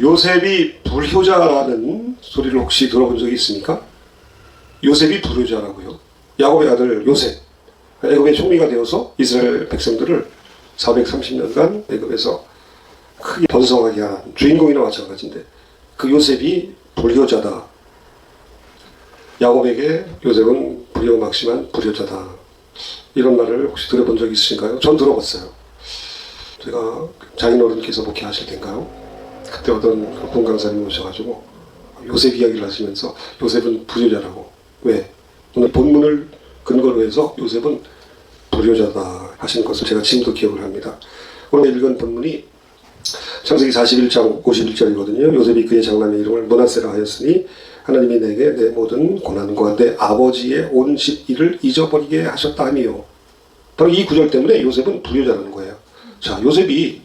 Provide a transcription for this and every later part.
요셉이 불효자라는 소리를 혹시 들어본 적이 있습니까? 요셉이 불효자라고요. 야곱의 아들 요셉, 애굽의 총리가 되어서 이스라엘 백성들을 430년간 애굽에서 크게 번성하게 한 주인공이나 마찬가지인데, 그 요셉이 불효자다. 야곱에게 요셉은 불효막심한 불효자다. 이런 말을 혹시 들어본 적이 있으신가요? 전 들어봤어요. 제가 장인어른께서 목회하실 때인가요? 그때 어떤 본강사님이 오셔가지고 요셉 이야기를 하시면서 요셉은 불효자라고. 왜? 오늘 본문을 근거로 해서 요셉은 불효자다 하신 것을 제가 지금도 기억을 합니다. 오늘 읽은 본문이 창세기 41장 51절이거든요. 요셉이 그의 장남의 이름을 므낫세라 하였으니 하나님이 내게 내 모든 고난과 내 아버지의 온 집 일을 잊어버리게 하셨다 하며, 바로 이 구절 때문에 요셉은 불효자라는 거예요. 자, 요셉이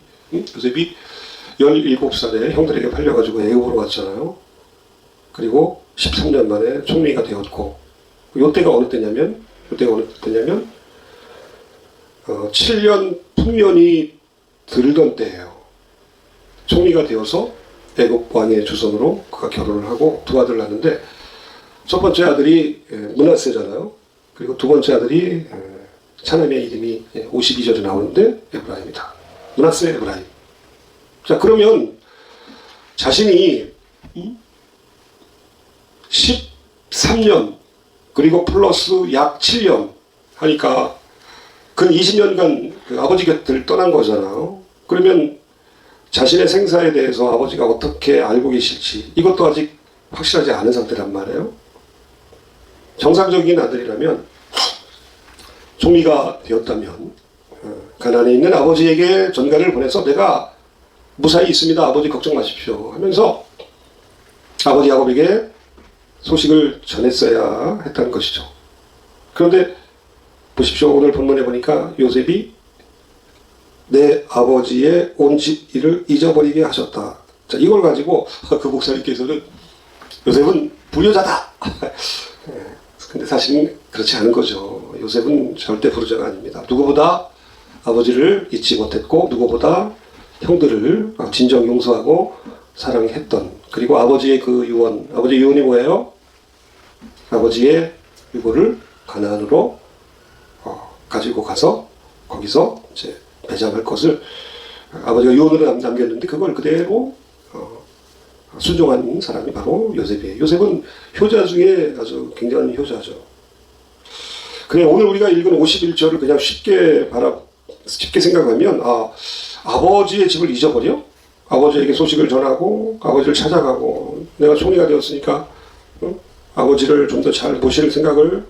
17살에 형들에게 팔려가지고 애굽으로 갔잖아요. 그리고 13년 만에 총리가 되었고, 요때가 어느 때냐면 7년 풍년이 들던 때예요. 총리가 되어서 애굽 왕의 주선으로 그가 결혼을 하고 두 아들을 낳는데, 첫 번째 아들이 므낫세잖아요. 그리고 두 번째 아들이 차남의 이름이 52절에 나오는데 에브라임이다. 므낫세 에브라임. 자, 그러면 자신이 13년 그리고 플러스 약 7년 하니까 근 20년간 그 아버지 곁을 떠난 거잖아요. 그러면 자신의 생사에 대해서 아버지가 어떻게 알고 계실지 이것도 아직 확실하지 않은 상태란 말이에요. 정상적인 아들이라면, 총리가 되었다면 가나안에 있는 아버지에게 전가를 보내서 내가 무사히 있습니다, 아버지 걱정 마십시오 하면서 아버지 야곱에게 소식을 전했어야 했다는 것이죠. 그런데 보십시오. 오늘 본문에 보니까 요셉이 내 아버지의 온 집 일을 잊어버리게 하셨다. 자, 이걸 가지고 그 목사님께서는 요셉은 불효자다. 근데 사실은 그렇지 않은 거죠. 요셉은 절대 불효자가 아닙니다. 누구보다 아버지를 잊지 못했고, 누구보다 형들을 진정 용서하고 사랑했던, 그리고 아버지의 그 유언, 아버지의 유언이 뭐예요? 아버지의 유고를 가나안으로 가지고 가서 거기서 이제 배장할 것을 아버지가 유언으로 남겼는데, 그걸 그대로 순종한 사람이 바로 요셉이에요. 요셉은 효자 중에 아주 굉장한 효자죠. 그냥 오늘 우리가 읽은 51절을 그냥 쉽게 생각하면, 아버지의 집을 잊어버려? 아버지에게 소식을 전하고 아버지를 찾아가고, 내가 총리가 되었으니까 아버지를 좀 더 잘 모실 생각을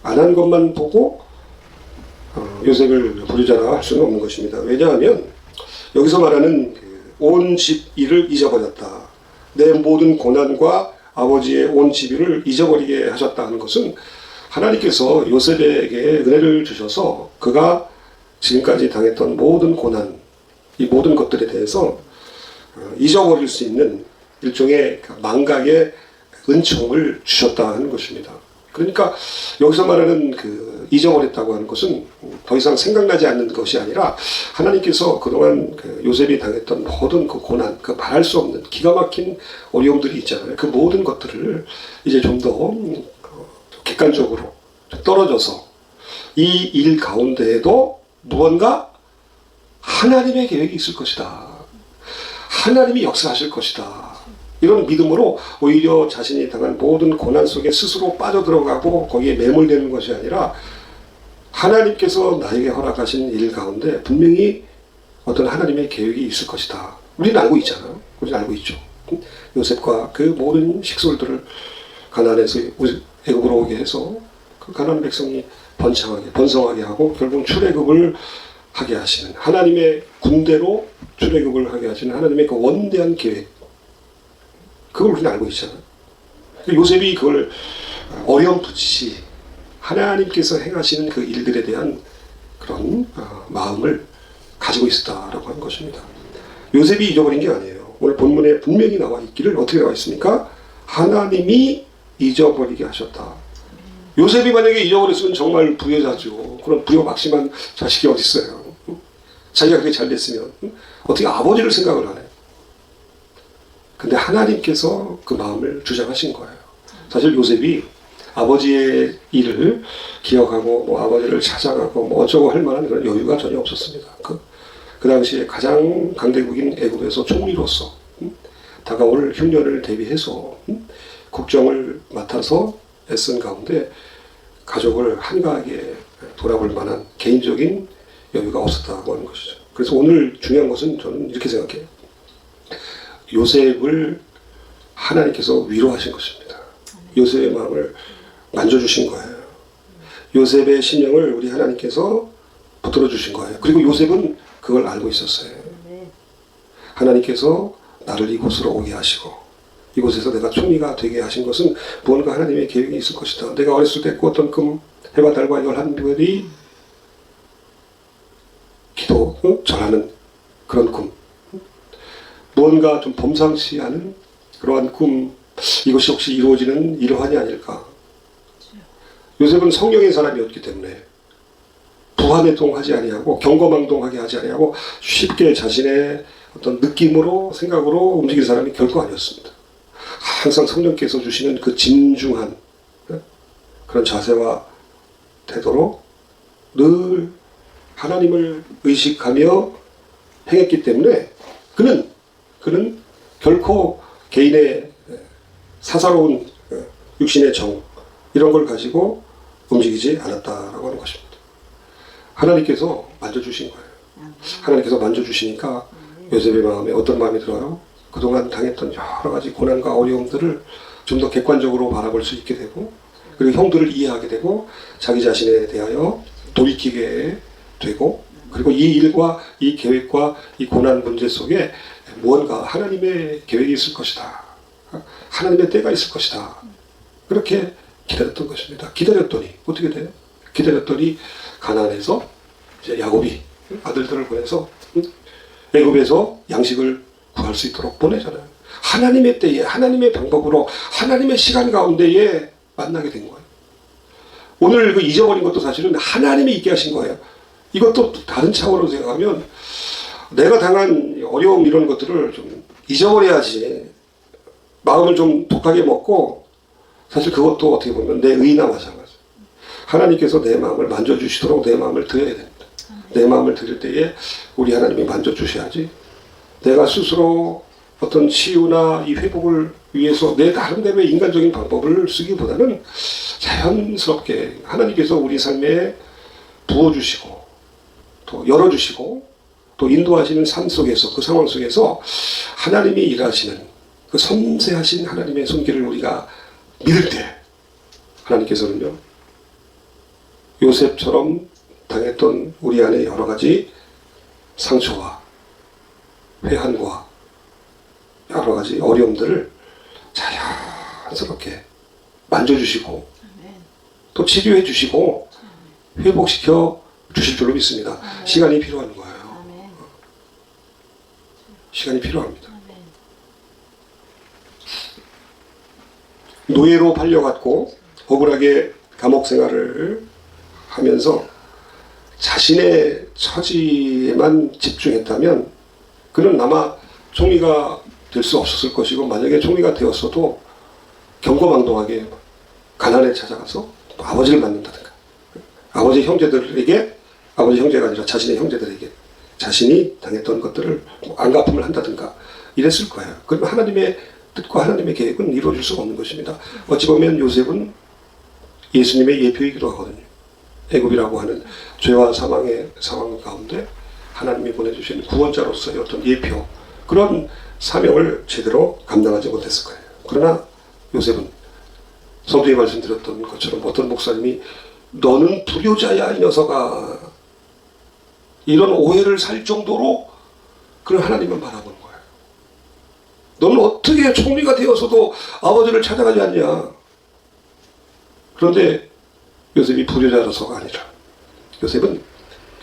안 한 것만 보고 요셉을 불효자라 할 수는 없는 것입니다. 왜냐하면 여기서 말하는 온 집 일을 잊어버렸다, 내 모든 고난과 아버지의 온 집 일을 잊어버리게 하셨다 하는 것은, 하나님께서 요셉에게 은혜를 주셔서 그가 지금까지 당했던 모든 고난, 이 모든 것들에 대해서 잊어버릴 수 있는 일종의 망각의 은총을 주셨다 하는 것입니다. 그러니까 여기서 말하는 그 잊어버렸다고 하는 것은 더 이상 생각나지 않는 것이 아니라, 하나님께서 그동안 그 요셉이 당했던 모든 그 고난, 그 말할 수 없는 기가 막힌 어려움들이 있잖아요. 그 모든 것들을 이제 좀 더 객관적으로 떨어져서 이 일 가운데에도 무언가 하나님의 계획이 있을 것이다, 하나님이 역사하실 것이다, 이런 믿음으로 오히려 자신이 당한 모든 고난 속에 스스로 빠져들어가고 거기에 매몰되는 것이 아니라, 하나님께서 나에게 허락하신 일 가운데 분명히 어떤 하나님의 계획이 있을 것이다. 우리는 알고 있잖아요. 우리는 알고 있죠. 요셉과 그 모든 식솔들을 가나안에서 애굽으로 오게 해서 그 가나안 백성이 번성하게 하고 결국 출애굽을 하게 하시는, 하나님의 군대로 출애굽을 하게 하시는 하나님의 그 원대한 계획, 그걸 우리는 알고 있잖아요. 요셉이 그걸 어렴풋이 하나님께서 행하시는 그 일들에 대한 그런 마음을 가지고 있었다라고 하는 것입니다. 요셉이 잊어버린 게 아니에요. 오늘 본문에 분명히 나와 있기를, 어떻게 나와 있습니까? 하나님이 잊어버리게 하셨다. 요셉이 만약에 잊어버렸으면 정말 불효자죠. 그런 불효막심한 자식이 어디 있어요? 자기가 그렇게 잘 됐으면 어떻게 아버지를 생각을 하네. 근데 하나님께서 그 마음을 주장하신 거예요. 사실 요셉이 아버지의 일을 기억하고 뭐 아버지를 찾아가고 뭐 어쩌고 할 만한 그런 여유가 전혀 없었습니다. 그 당시에 가장 강대국인 애굽에서 총리로서 다가올 흉년을 대비해서 국정을 맡아서 애쓴 가운데 가족을 한가하게 돌아볼 만한 개인적인 여유가 없었다고 하는 것이죠. 그래서 오늘 중요한 것은 저는 이렇게 생각해요. 요셉을 하나님께서 위로하신 것입니다. 요셉의 마음을 만져주신 거예요. 요셉의 심령을 우리 하나님께서 붙들어 주신 거예요. 그리고 요셉은 그걸 알고 있었어요. 하나님께서 나를 이곳으로 오게 하시고 이곳에서 내가 총리가 되게 하신 것은 무언가 하나님의 계획이 있을 것이다. 내가 어렸을 때 꾸었던 꿈, 해와 달과 11별이 기도, 절하는 그런 꿈, 무언가 좀 범상치 않은 그러한 꿈, 이것이 혹시 이루어지는 이러한이 아닐까. 요셉은 성령의 사람이었기 때문에 부하매통하지 아니하고 경거망동하게 하지 아니하고 쉽게 자신의 어떤 느낌으로 생각으로 움직일 사람이 결코 아니었습니다. 항상 성령께서 주시는 그 진중한 그런 자세와 태도로 늘 하나님을 의식하며 행했기 때문에 그는 결코 개인의 사사로운 육신의 정 이런 걸 가지고 움직이지 않았다라고 하는 것입니다. 하나님께서 만져주신 거예요. 하나님께서 만져주시니까 요셉의 마음에 어떤 마음이 들어요? 그동안 당했던 여러 가지 고난과 어려움들을 좀 더 객관적으로 바라볼 수 있게 되고 그리고 형들을 이해하게 되고 자기 자신에 대하여 돌이키게 되고 그리고 이 일과 이 계획과 이 고난 문제 속에 무언가 하나님의 계획이 있을 것이다. 하나님의 때가 있을 것이다. 그렇게 기다렸던 것입니다. 기다렸더니 어떻게 돼요? 기다렸더니 가나안에서 이제 야곱이 아들들을 보내서 애굽에서 양식을 구할 수 있도록 보내잖아요. 하나님의 때에 하나님의 방법으로 하나님의 시간 가운데에 만나게 된 거예요. 오늘 그 잊어버린 것도 사실은 하나님이 있게 하신 거예요. 이것도 다른 차원으로 생각하면 내가 당한 어려움 이런 것들을 좀 잊어버려야지 마음을 좀 독하게 먹고 사실 그것도 어떻게 보면 내 의나 마찬가지. 하나님께서 내 마음을 만져주시도록 내 마음을 드려야 됩니다. 내 마음을 드릴 때에 우리 하나님이 만져주셔야지 내가 스스로 어떤 치유나 이 회복을 위해서 내 나름대로의 인간적인 방법을 쓰기보다는 자연스럽게 하나님께서 우리 삶에 부어주시고 또 열어주시고 또 인도하시는 삶 속에서 그 상황 속에서 하나님이 일하시는 그 섬세하신 하나님의 손길을 우리가 믿을 때 하나님께서는요 요셉처럼 당했던 우리 안에 여러 가지 상처와 회한과 여러 가지 어려움들을 자연스럽게 만져주시고 또 치료해 주시고 회복시켜 주실 줄로 믿습니다. 시간이 필요한 거예요. 시간이 필요합니다. 노예로 팔려갔고 억울하게 감옥 생활을 하면서 자신의 처지에만 집중했다면 그는 아마 총리가 될 수 없었을 것이고 만약에 총리가 되었어도 경거망동하게 가난에 찾아가서 아버지를 만난다든가 아버지 형제들에게 아버지 형제가 아니라 자신의 형제들에게 자신이 당했던 것들을 안갚음을 한다든가 이랬을 거예요. 그러면 하나님의 뜻과 하나님의 계획은 이루어질 수가 없는 것입니다. 어찌 보면 요셉은 예수님의 예표이기도 하거든요. 애굽이라고 하는 죄와 사망의 상황 가운데 하나님이 보내주신 구원자로서의 어떤 예표 그런 사명을 제대로 감당하지 못했을 거예요. 그러나 요셉은 서두에 말씀드렸던 것처럼 어떤 목사님이 너는 불효자야 이 녀석아 이런 오해를 살 정도로 그런 하나님을 바라보는 거예요. 너는 어떻게 총리가 되어서도 아버지를 찾아가지 않냐. 그런데 요셉이 불효자라서가 아니라 요셉은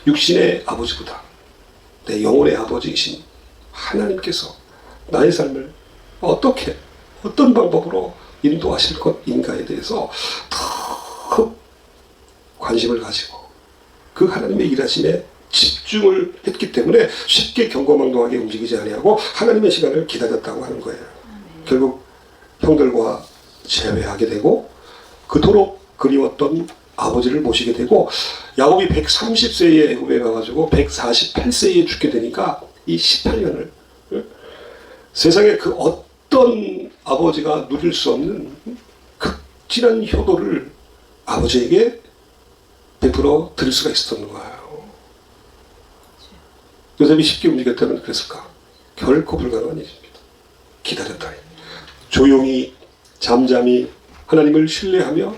육신의 아버지보다 내 영혼의 아버지이신 하나님께서 나의 삶을 어떻게 어떤 방법으로 인도하실 것인가에 대해서 더 관심을 가지고 그 하나님의 일하심에 집중을 했기 때문에 쉽게 경거망동하게 움직이지 아니하고 하나님의 시간을 기다렸다고 하는 거예요. 결국 형들과 재회하게 되고 그토록 그리웠던 아버지를 모시게 되고 야곱이 130세에 애굽에 가가지고 148세에 죽게 되니까 이 18년을 세상에 그 어떤 아버지가 누릴 수 없는 극진한 효도를 아버지에게 베풀어 드릴 수가 있었던 거예요. 요셉이 쉽게 움직였다면 그랬을까? 결코 불가능한 일입니다. 기다렸다. 조용히 잠잠히 하나님을 신뢰하며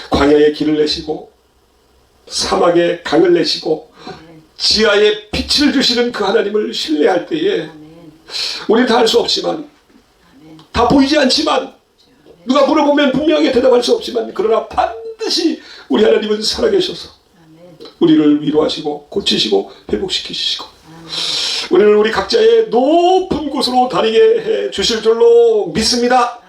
광야에 길을 내시고 사막에 강을 내시고 지하에 빛을 주시는 그 하나님을 신뢰할 때에 우리는 다 알 수 없지만 다 보이지 않지만 누가 물어보면 분명하게 대답할 수 없지만 그러나 반드시 우리 하나님은 살아계셔서 우리를 위로하시고 고치시고 회복시키시고 우리를 우리 각자의 높은 곳으로 다니게 해 주실 줄로 믿습니다.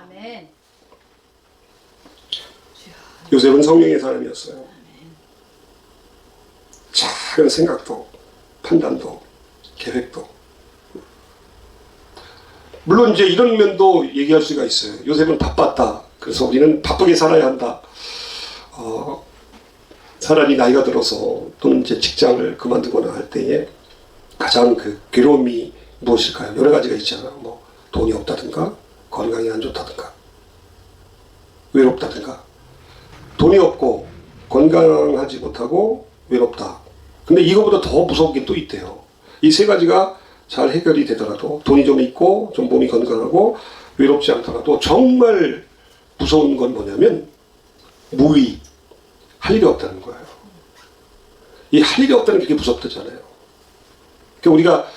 요셉은 성령의 사람이었어요. 작은 생각도 판단도 계획도 물론 이제 이런 면도 얘기할 수가 있어요. 요셉은 바빴다. 그래서 우리는 바쁘게 살아야 한다. 사람이 나이가 들어서 또는 이제 직장을 그만두거나 할 때에 가장 그 괴로움이 무엇일까요? 여러 가지가 있잖아요. 뭐 돈이 없다든가 건강이 안 좋다든가 외롭다든가 돈이 없고 건강하지 못하고 외롭다. 근데 이거보다 더 무서운 게 또 있대요. 이 세 가지가 잘 해결이 되더라도 돈이 좀 있고 좀 몸이 건강하고 외롭지 않더라도 정말 무서운 건 뭐냐면 무의, 할 일이 없다는 거예요. 이 할 일이 없다는 게 그렇게 무섭다잖아요. 그러니까 우리가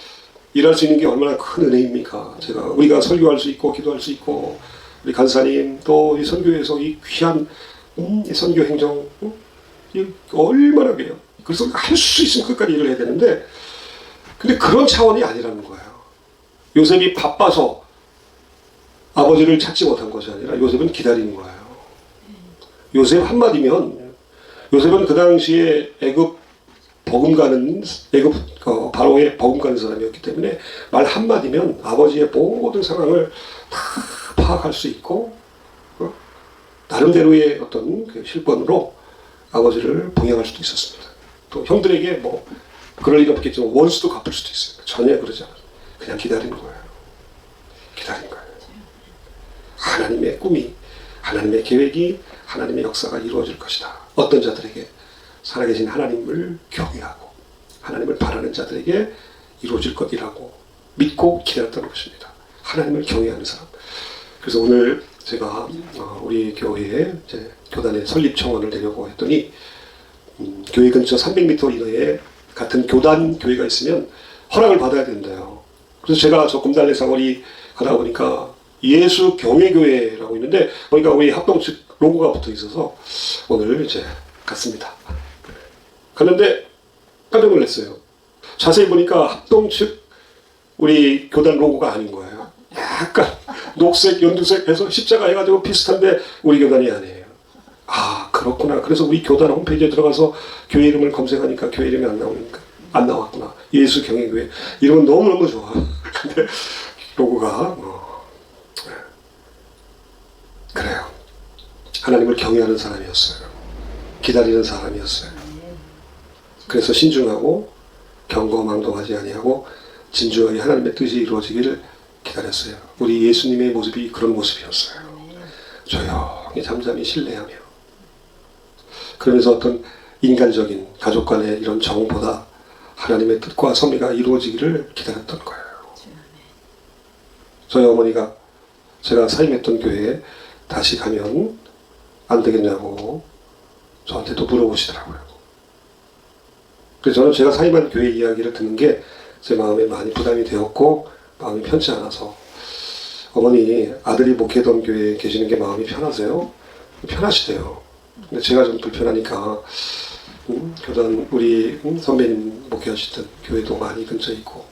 일할 수 있는 게 얼마나 큰 은혜입니까? 우리가 설교할 수 있고 기도할 수 있고 우리 간사님 또 이 선교에서 이 귀한 이 선교 행정 이 얼마나 그래요. 그래서 할 수 있으면 끝까지 일을 해야 되는데 근데 그런 차원이 아니라는 거예요. 요셉이 바빠서 아버지를 찾지 못한 것이 아니라 요셉은 기다리는 거예요. 요셉 한마디면 요셉은 그 당시에 애굽 바로의 버금가는 사람이었기 때문에 말 한마디면 아버지의 모든 상황을 다 파악할 수 있고 나름대로의 어떤 그 실권으로 아버지를 봉양할 수도 있었습니다. 또 형들에게 뭐 그럴 일 없겠지만 원수도 갚을 수도 있어요. 전혀 그러지 않아요. 그냥 기다리는 거예요. 기다리는 거예요. 하나님의 꿈이 하나님의 계획이 하나님의 역사가 이루어질 것이다. 어떤 자들에게 살아계신 하나님을 경외하고 하나님을 바라는 자들에게 이루어질 것이라고 믿고 기다렸던 것입니다. 하나님을 경외하는 사람. 그래서 오늘 제가 우리 교회에 이제 교단의 설립 청원을 내려고 했더니 교회 근처 300m 이내에 같은 교단 교회가 있으면 허락을 받아야 된대요. 그래서 제가 저 금달래 사거리 가다 보니까 예수 경외교회라고 있는데 보니까 우리 합동 측 로고가 붙어 있어서 오늘 이제 갔습니다. 갔는데 깜짝 놀랐어요. 자세히 보니까 합동 측 우리 교단 로고가 아닌 거예요. 약간 녹색, 연두색 해서 십자가 해가지고 비슷한데 우리 교단이 아니에요. 아 그렇구나. 그래서 우리 교단 홈페이지에 들어가서 교회 이름을 검색하니까 교회 이름이 안 나왔구나. 예수 경외교회 이름은 너무너무 좋아. 근데 로고가 그래요. 하나님을 경외하는 사람이었어요. 기다리는 사람이었어요. 그래서 신중하고 경거망동하지 아니하고 진중하게 하나님의 뜻이 이루어지기를 기다렸어요. 우리 예수님의 모습이 그런 모습이었어요. 조용히 잠잠히 신뢰하며 그러면서 어떤 인간적인 가족 간의 이런 정보다 하나님의 뜻과 섭리가 이루어지기를 기다렸던 거예요. 저희 어머니가 제가 사임했던 교회에 다시 가면 안 되겠냐고 저한테 또 물어보시더라고요. 그래서 저는 제가 사임한 교회 이야기를 듣는 게 제 마음에 많이 부담이 되었고 마음이 편치 않아서 어머니 아들이 목회던 교회에 계시는 게 마음이 편하세요? 편하시대요. 근데 제가 좀 불편하니까 교단 우리 선배님 목회하시던 교회도 많이 근처에 있고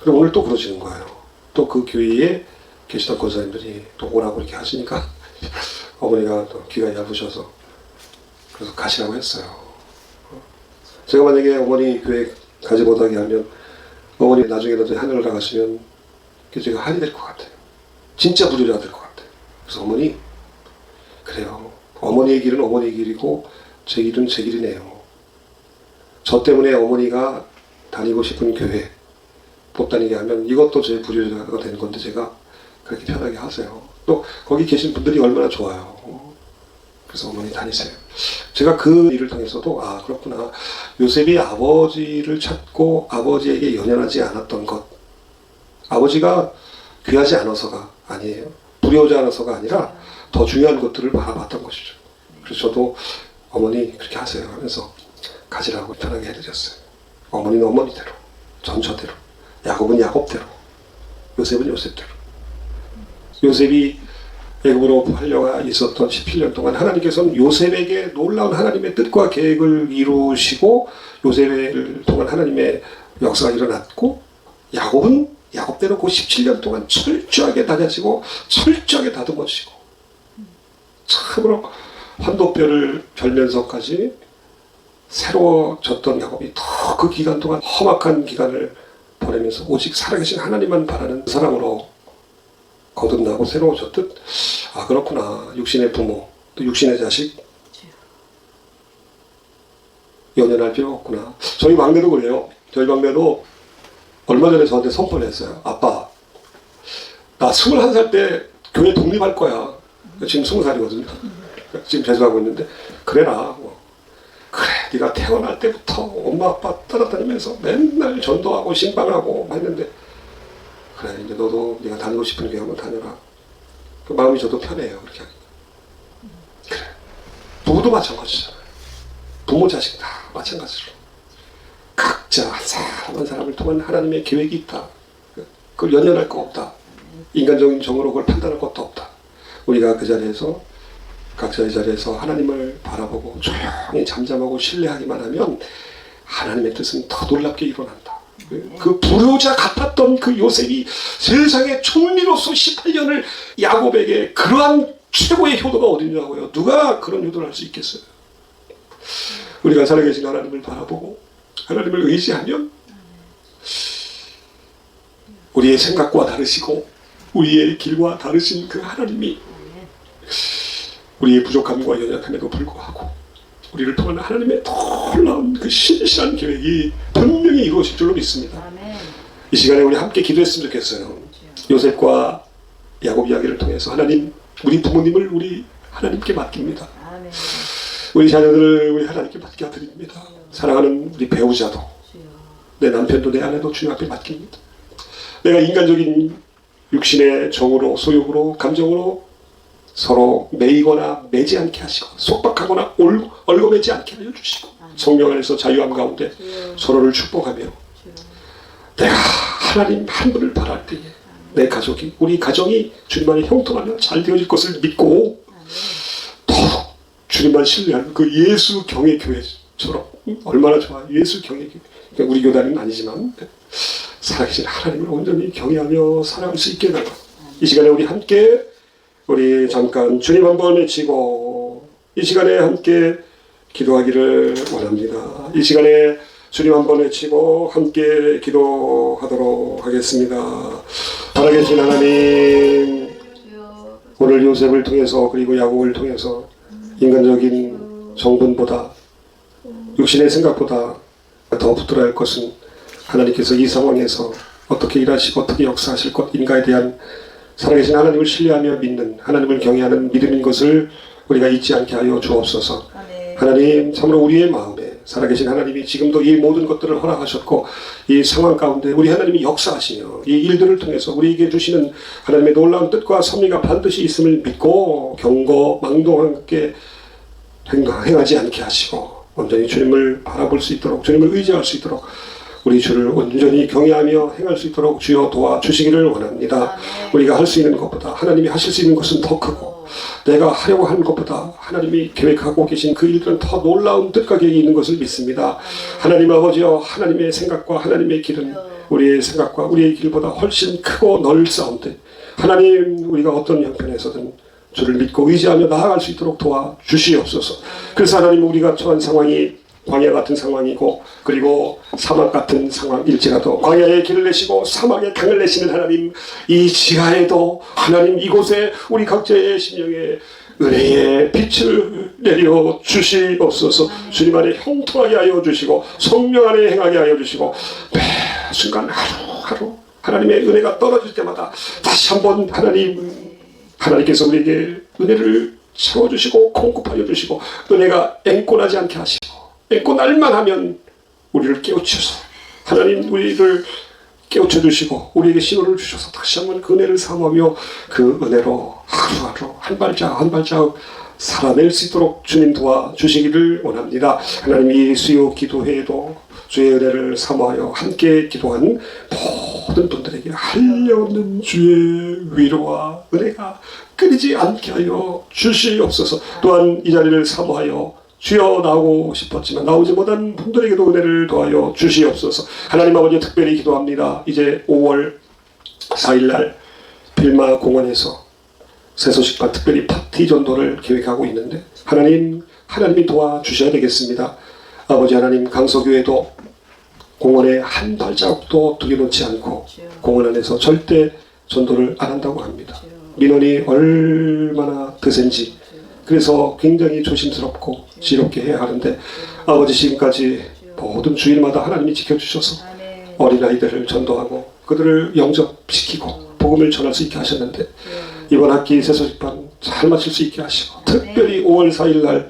그리고 오늘 또 그러시는 거예요. 또 그 교회에 계시던 권사님들이 또 오라고 이렇게 하시니까 어머니가 또 귀가 얇으셔서 그래서 가시라고 했어요. 제가 만약에 어머니 교회 가지 못하게 하면 어머니 나중에라도 하늘을 나가시면 그래서 제가 한이 될 것 같아요. 진짜 부조자가 될 것 같아요. 그래서 어머니, 그래요. 어머니의 길은 어머니의 길이고 제 길은 제 길이네요. 저 때문에 어머니가 다니고 싶은 교회 못 다니게 하면 이것도 제 부조자가 되는 건데 제가 그렇게 편하게 하세요. 또 거기 계신 분들이 얼마나 좋아요. 그래서 어머니 다니세요. 제가 그 일을 통해서도 아 그렇구나. 요셉이 아버지를 찾고 아버지에게 연연하지 않았던 것, 아버지가 귀하지 않아서가 아니에요. 두려우지 않아서가 아니라 더 중요한 것들을 바라봤던 것이죠. 그래서 저도 어머니 그렇게 하세요 하면서 가지라고 편하게 해드렸어요. 어머니는 어머니대로, 전처대로, 야곱은 야곱대로, 요셉은 요셉대로. 요셉이 애굽으로 팔려가 있었던 17년 동안 하나님께서는 요셉에게 놀라운 하나님의 뜻과 계획을 이루시고 요셉을 통한 하나님의 역사가 일어났고 야곱은 야곱대로 그 17년 동안 철저하게 다져지고 철저하게 다듬어지고 참으로 환도뼈를 별면서까지 새로워졌던 야곱이 더 그 기간 동안 험악한 기간을 보내면서 오직 살아계신 하나님만 바라는 사랑으로 거듭나고 새로워졌듯 아 그렇구나. 육신의 부모 또 육신의 자식 연연할 필요가 없구나. 저희 막내도 그래요. 저희 막내도 얼마 전에 저한테 선포를 했어요. 아빠 나 21살 때 교회 독립할 거야. 지금 20살이거든요. 지금 재수하고 있는데 그래라. 그래 네가 태어날 때부터 엄마 아빠 따라다니면서 맨날 전도하고 신방하고 했는데 그래 이제 너도 네가 다니고 싶은 교회 한번 다녀라. 그 마음이 저도 편해요. 그렇게 하니까. 그래 누구도 마찬가지잖아요. 부모 자식 다 마찬가지로 각자 한 사람 한 사람을 통한 하나님의 계획이 있다. 그걸 연연할 거 없다. 인간적인 정으로 그걸 판단할 것도 없다. 우리가 그 자리에서 각자의 자리에서 하나님을 바라보고 조용히 잠잠하고 신뢰하기만 하면 하나님의 뜻은 더 놀랍게 일어난다. 그 불효자 같았던 그 요셉이 세상의 총리로서 18년을 야곱에게 그러한 최고의 효도가 어딨냐고요. 누가 그런 효도를 할 수 있겠어요. 우리가 살아계신 하나님을 바라보고 하나님을 의지하면 우리의 생각과 다르시고 우리의 길과 다르신 그 하나님이 우리의 부족함과 연약함에도 불구하고 우리를 통한 하나님의 놀라운 그 신실한 계획이 분명히 이루어질 줄로 믿습니다. 이 시간에 우리 함께 기도했으면 좋겠어요. 요셉과 야곱 이야기를 통해서 하나님 우리 부모님을 우리 하나님께 맡깁니다. 우리 자녀들을 우리 하나님께 맡겨드립니다. 사랑하는 우리 배우자도 내 남편도 내 아내도 주님 앞에 맡깁니다. 내가 인간적인 육신의 정으로 소욕으로 감정으로 서로 매이거나 매지 않게 하시고 속박하거나 얽어매지 않게 하여 주시고 성령 안에서 자유함 가운데 서로를 축복하며 내가 하나님 한 분을 바랄 때에 내 가족이 우리 가정이 주님 안에 형통하며 잘 되어질 것을 믿고 더욱 주님만 신뢰하는 그 예수 경의 교회처럼 얼마나 좋아. 예수 경의 교회. 우리 교단은 아니지만 살아계신 하나님을 온전히 경외하며 살아갈 수 있게 되고 이 시간에 우리 함께 우리 잠깐 주님 한번 외치고 이 시간에 함께 기도하기를 원합니다. 이 시간에 주님 한번 외치고 함께 기도하도록 하겠습니다. 살아계신 하나님 오늘 요셉을 통해서 그리고 야곱을 통해서 인간적인 정분보다 육신의 생각보다 더 붙들어야 할 것은 하나님께서 이 상황에서 어떻게 일하시고 어떻게 역사하실 것인가에 대한 살아계신 하나님을 신뢰하며 믿는 하나님을 경외하는 믿음인 것을 우리가 잊지 않게 하여 주옵소서. 하나님 참으로 우리의 마음에 살아계신 하나님이 지금도 이 모든 것들을 허락하셨고 이 상황 가운데 우리 하나님이 역사하시며 이 일들을 통해서 우리에게 주시는 하나님의 놀라운 뜻과 섭리가 반드시 있음을 믿고 경고 망동함께 행하지 않게 하시고 온전히 주님을 바라볼 수 있도록 주님을 의지할 수 있도록 우리 주를 온전히 경외하며 행할 수 있도록 주여 도와주시기를 원합니다. 우리가 할 수 있는 것보다 하나님이 하실 수 있는 것은 더 크고 내가 하려고 하는 것보다 하나님이 계획하고 계신 그 일들은 더 놀라운 뜻과 계획이 있는 것을 믿습니다. 하나님 아버지여 하나님의 생각과 하나님의 길은 우리의 생각과 우리의 길보다 훨씬 크고 넓사온데 하나님 우리가 어떤 형편에서든 주를 믿고 의지하며 나아갈 수 있도록 도와주시옵소서. 그래서 하나님 우리가 처한 상황이 광야 같은 상황이고 그리고 사막 같은 상황일지라도 광야에 길을 내시고 사막에 강을 내시는 하나님, 이 지하에도 하나님 이곳에 우리 각자의 심령에 은혜의 빛을 내려 주시옵소서. 주님 안에 형통하게 하여 주시고 성령 안에 행하게 하여 주시고 매 순간 하루하루 하나님의 은혜가 떨어질 때마다 다시 한번 하나님께서 우리에게 은혜를 채워주시고 공급하여 주시고 은혜가 앵꼬나지 않게 하시고 앵꼬날만 하면 우리를 깨우쳐서 하나님 우리를 깨우쳐 주시고 우리에게 신호를 주셔서 다시 한번 그 은혜를 삼으며 그 은혜로 하루하루 한 발자국 한 발자국 살아낼 수 있도록 주님 도와주시기를 원합니다. 하나님 이 수요 기도회에도 주의 은혜를 사모하여 함께 기도한 모든 분들에게 한량없는 주의 위로와 은혜가 끊이지 않게 하여 주시옵소서. 또한 이 자리를 사모하여 주여 나오고 싶었지만 나오지 못한 분들에게도 은혜를 더하여 주시옵소서. 하나님 아버지 특별히 기도합니다. 이제 5월 4일날 빌마 공원에서 새소식반 특별히 파티 전도를 계획하고 있는데 하나님이 도와주셔야 되겠습니다. 아버지 하나님, 강서교회도 공원에 한 발자국도 들여놓지 않고 공원 안에서 절대 전도를 안 한다고 합니다. 민원이 얼마나 드센지 그래서 굉장히 조심스럽고 지롭게 해야 하는데 아버지 지금까지 모든 주일마다 하나님이 지켜주셔서 어린아이들을 전도하고 그들을 영접시키고 복음을 전할 수 있게 하셨는데 이번 학기 새소식반 잘 마칠 수 있게 하시고 특별히 5월 4일 날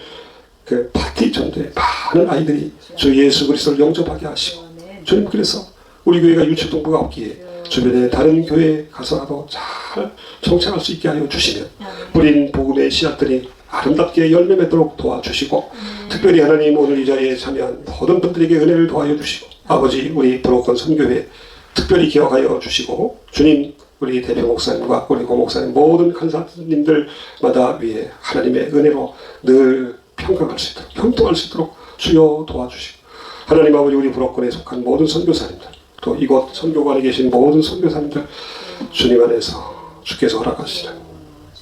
그 파티 전도에 많은 아이들이 주 예수 그리스도를 영접하게 하시고 주님, 그래서 우리 교회가 유치동부가 없기에 주변에 다른 교회에 가서라도 잘 성장할 수 있게 하여 주시면 뿌린 복음의 씨앗들이 아름답게 열매 맺도록 도와주시고 특별히 하나님 오늘 이 자리에 참여한 모든 분들에게 은혜를 도와여 주시고 아버지 우리 브로큰 선교회 특별히 기억하여 주시고 주님 우리 대표 목사님과 우리 고목사님 모든 간사님들마다 위해 하나님의 은혜로 늘 평강할 수 있도록 형통할 수 있도록 주여 도와주시고 하나님 아버지 우리 브로큰에 속한 모든 선교사님들 또 이곳 선교관에 계신 모든 선교사님들 주님 안에서 주께서 허락하시는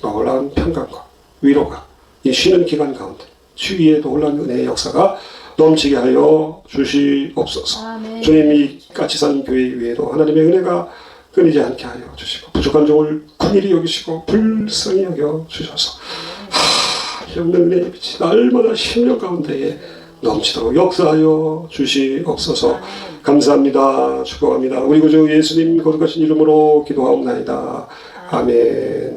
놀라운 평강과 위로가 이 쉬는 기간 가운데 주위에 놀라운 은혜의 역사가 넘치게 하여 주시옵소서. 아멘. 주님 이 까치산 교회 위에도 하나님의 은혜가 끊이지 않게 하여 주시고 부족한 종을 긍휼히 여기시고 불쌍히 여겨 주셔서 없는 은혜의 빛이 날마다 심령 가운데에 넘치도록 역사하여 주시옵소서. 감사합니다. 축복합니다. 우리 구주 예수님 거룩하신 이름으로 기도하옵나이다. 아멘.